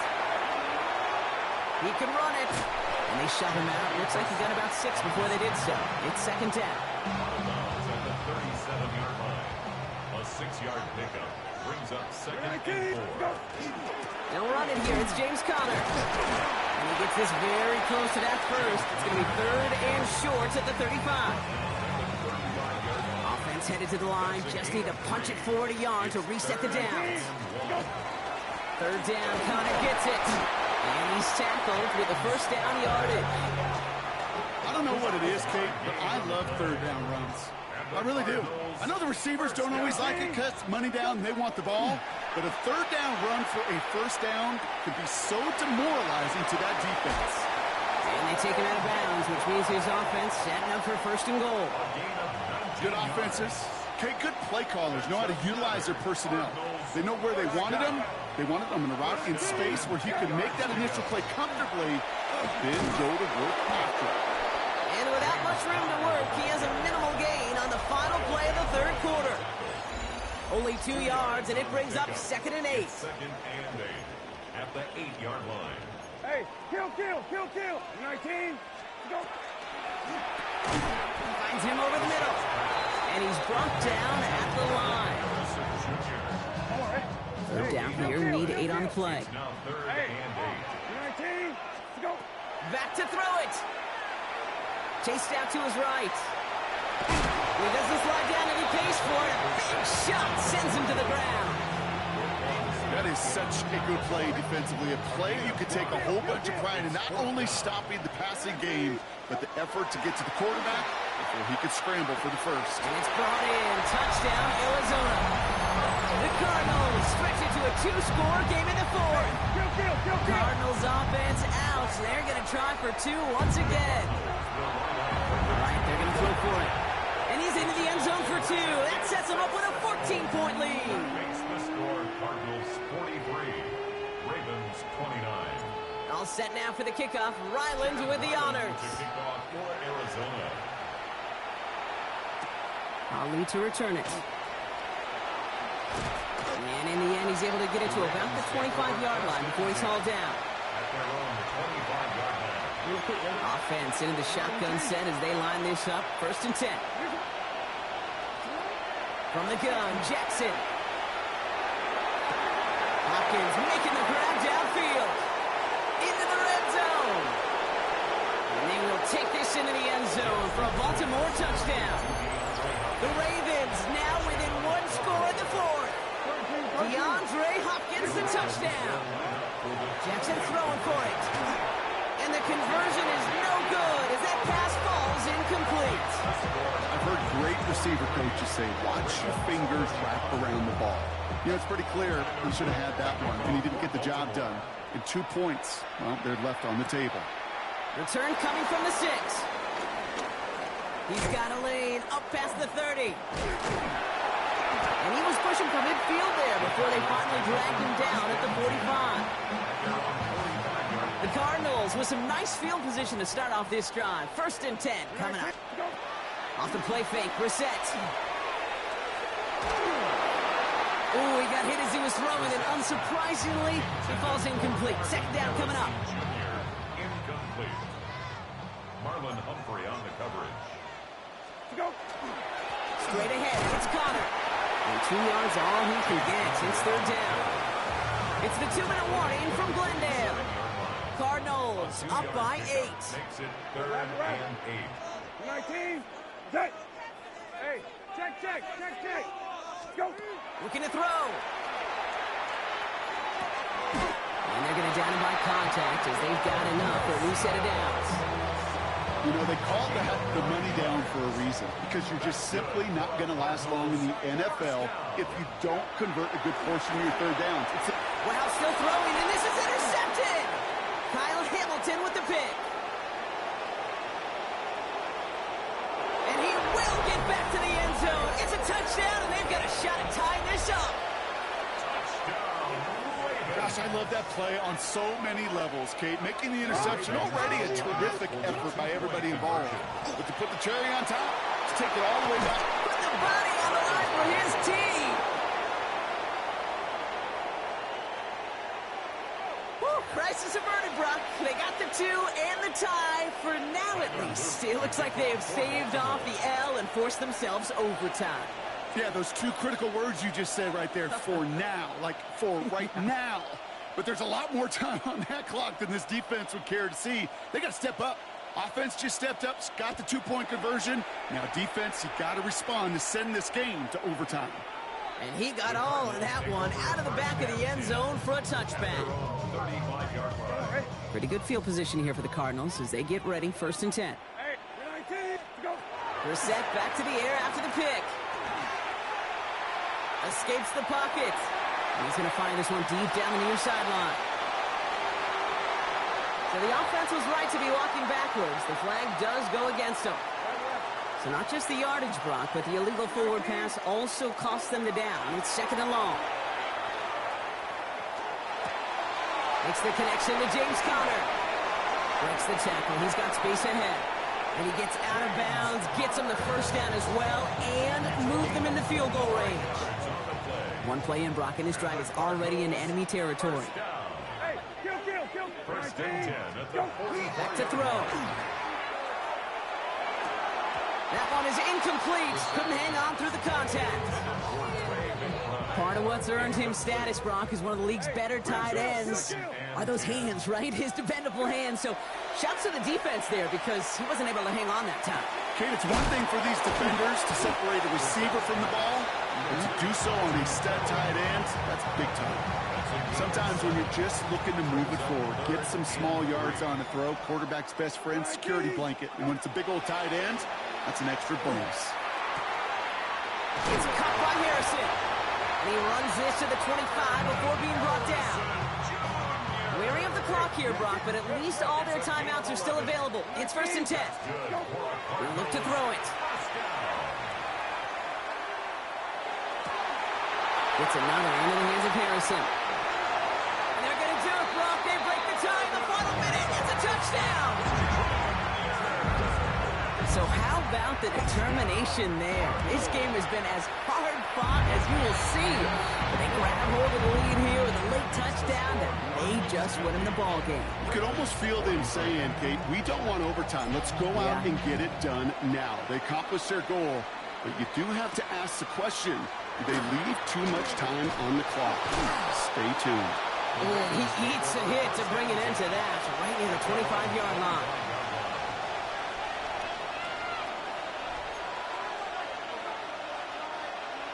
He can run it. And they shut him out. Looks like he got about 6 before they did so. It's 2nd down. At the 37-yard line. A 6-yard pickup brings up 2nd and 4. They'll run it here. It's James Conner. And he gets this very close to that first. It's going to be 3rd and short at the 35. Offense headed to the line. Just need to punch it forward a yard to reset the downs. 3rd down. Conner gets it. And he's tackled with the 1st down yardage. I don't know what it is, Kate, but I love 3rd down runs. I really do. I know the receivers don't always like it because it's money down and they want the ball, but a 3rd down run for a 1st down can be so demoralizing to that defense. And they take him out of bounds, which means his offense setting up for 1st and goal. Good offenses. Kate, good play callers know how to utilize their personnel. They know where they wanted them. They wanted them in a route in space where he could make that initial play comfortably and then go to work after it. And without much room to work, he has a minimal gain on the final play of the 3rd quarter. Only 2 yards, and it brings up 2nd and 8. 2nd and 8 at the 8-yard line. Hey, kill. 19, go. Finds him over the middle. And he's brought down at the line. 3rd down here, need 8 on the play. Now 3rd and 19, go. Back to throw it. Chased out to his right. He doesn't slide down and he pays for it. A big shot sends him to the ground. That is such a good play defensively. A play you could take a whole bunch of pride in not only stopping the passing game, but the effort to get to the quarterback before he could scramble for the 1st. And it's brought in. Touchdown, Arizona. The Cardinals stretch it to a 2-score game in the 4th. Kill. Cardinals offense out. They're going to try for 2 once again. All right, they're going to throw for it. And he's into the end zone for 2. That sets him up with a 14-point lead. Makes the score Cardinals 43, Ravens 29. All set now for the kickoff. Ryland with the honors. To kick off for Arizona. Ali to return it. And in the end, he's able to get it to about the 25-yard line before he's hauled down. At their own 25-yard line. Offense into the shotgun set as they line this up. 1st and 10. From the gun, Jackson. Hopkins making the grab downfield. Into the red zone. And they will take this into the end zone for a Baltimore touchdown. The Ravens now within 1 score in the 4th. DeAndre Hopkins the touchdown. Jackson throwing for it. And the conversion is no good as that pass falls incomplete. I've heard great receiver coaches say, watch your fingers wrap around the ball. You know, it's pretty clear he should have had that one, and he didn't get the job done. And 2 points, well, they're left on the table. Return coming from the 6. He's got a lane up past the 30. And he was pushing for midfield there before they finally dragged him down at the 45. The Cardinals with some nice field position to start off this drive. 1st and 10 coming up. Off the play fake, Brissett. Oh, he got hit as he was throwing, and unsurprisingly, he falls incomplete. 2nd down coming up. Incomplete. Marlon Humphrey on the coverage. Straight ahead, it's Connor. And 2 yards all he can get. It's 3rd down. It's the 2-minute warning from Glendale. Cardinals up by 8. Makes it 3rd and 8. 19. Set. Hey, check. Go. Looking to throw. And they're going to down him by contact as they've got enough for a new set of downs. You know, they call that the money down for a reason, because you're just simply not going to last long in the NFL if you don't convert a good portion of your 3rd downs. Wow, still throwing, and this is intercepted. Kyle Hamilton with the pick. And he will get back to the end zone. It's a touchdown, and they've got a shot at tying this up. Gosh, I love that play on so many levels, Kate. Making the interception, already a terrific effort by everybody involved. But to put the cherry on top, to take it all the way back. Put the body on the line for his team. Woo, crisis averted, Brock. They got the 2 and the tie, for now at least. It looks like they have saved off the L and forced themselves overtime. Yeah, those 2 critical words you just said right there, for now, like for right now. But there's a lot more time on that clock than this defense would care to see. They got to step up. Offense just stepped up, got the 2-point conversion. Now defense, you got to respond to send this game to overtime. And he got all of that one out of the back of the end zone for a touchback. 35-yard line. Pretty good field position here for the Cardinals as they get ready. 1st and 10. Hey, 19. Go. Brissett back to the air after the pick. Escapes the pocket. And he's going to find this one deep down the near sideline. So the offense was right to be walking backwards. The flag does go against them. So not just the yardage, Brock, but the illegal forward pass also cost them the down. It's 2nd and long. Makes the connection to James Conner. Breaks the tackle. He's got space ahead. And he gets out of bounds, gets him the 1st down as well, and moved them into field goal range. One play in, Brock, and his drive is already in enemy territory. Hey, kill. 1st and 10 at the 45. Back to throw. That one is incomplete. Couldn't hang on through the contact. Part of what's earned him status, Brock, is one of the league's better tight ends. Are those hands, right? His dependable hands. So shouts to the defense there because he wasn't able to hang on that time. Kate, it's one thing for these defenders to separate a receiver from the ball, but to do so on a stud tight end, that's big time. Sometimes when you're just looking to move it forward, get some small yards on the throw, quarterback's best friend, security blanket. And when it's a big old tight end, that's an extra bonus. It's caught by Harrison. And he runs this to the 25 before being brought down. Weary of the clock here, Brock, but at least all their timeouts are still available. It's 1st and 10. We'll look to throw it. Gets another into the hands of Harrison. And they're going to do it, Brock. They break the tie in the final minute. It's a touchdown. So how about the determination there? This game has been as hard fought as you will see. But they grab hold of the lead here with a late touchdown that may just win them the ball game. You could almost feel them saying, Kate, we don't want overtime. Let's go out and get it done now. They accomplished their goal, but you do have to ask the question, do they leave too much time on the clock? Stay tuned. Oh, he eats a hit to bring it into that, right near the 25-yard line.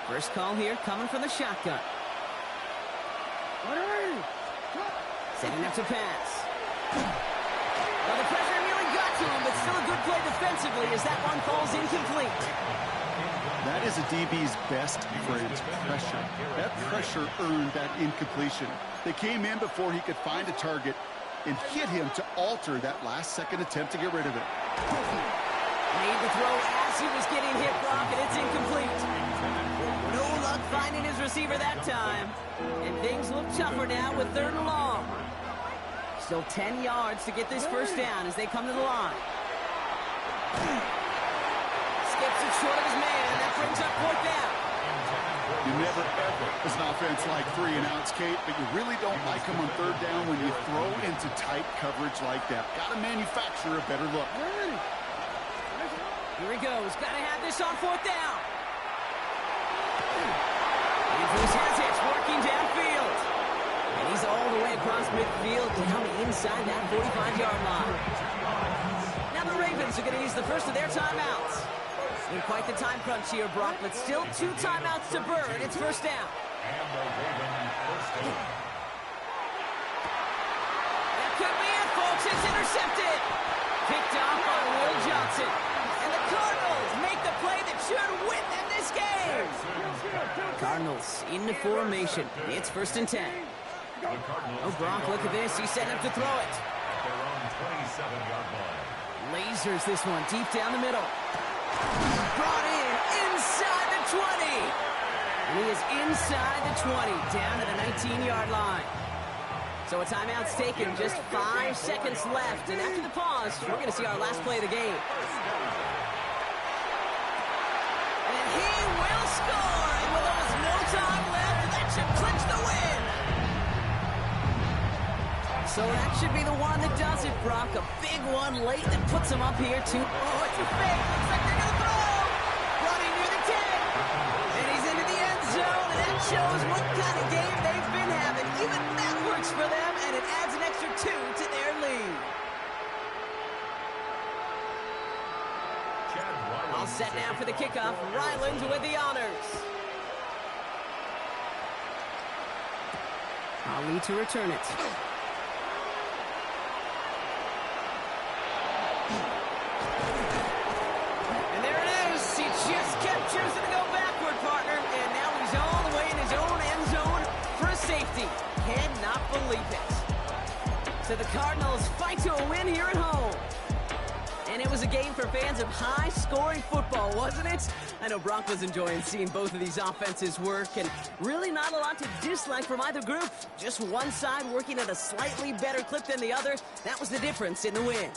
First call here coming from the shotgun. Setting up to pass. defensively as that one falls incomplete. That is a DB's best friend, pressure. That pressure earned that incompletion. They came in before he could find a target and hit him to alter that last-second attempt to get rid of it. Made the throw as he was getting hit, Brock, and it's incomplete. No luck finding his receiver that time. And things look tougher now with 3rd and long. Still 10 yards to get this first down as they come to the line. Skips it short of his man, and that brings up 4th down. You never, ever, as an offense, like 3 and outs, Kate, but you really don't like them on 3rd down when you throw into tight coverage like that. Got to manufacture a better look. Here he goes. Got to have this on 4th down. Andrews has it, working downfield. And he's all the way across midfield down inside that 45-yard line. Now the Ravens are going to use the first of their timeouts. In quite the time crunch here, Brock, but still 2 timeouts to burn. It's first down. That could be it, folks. It's intercepted. Picked off by Will Johnson. And the Cardinals make the play that should win them this game. Cardinals into formation. It's 1st and 10. Oh, Brock, look at this. He's setting up to throw it. Lasers this one deep down the middle. Brought in inside the 20. And he is inside the 20, down to the 19-yard line. So a timeout's taken, just 5 seconds left. And after the pause, we're going to see our last play of the game. And he will score. And with almost no time left, that should clinch the win. So that should be the one that does it, Brock. A big one late that puts him up here, too. Oh, it's a fake. Looks like they're going to throw. Running near the 10. And he's into the end zone, and that shows what kind of game they've been having. Even that works for them, and it adds an extra 2 to their lead. All set now for the kickoff. Ryland with the honors. Ali to return it. And there it is. He just kept choosing to go backward, partner. And now he's all the way in his own end zone for a safety. Cannot believe it. So the Cardinals fight to a win here at home. And it was a game for fans of high-scoring football, wasn't it? I know Brock was enjoying seeing both of these offenses work, and really not a lot to dislike from either group. Just one side working at a slightly better clip than the other. That was the difference in the win.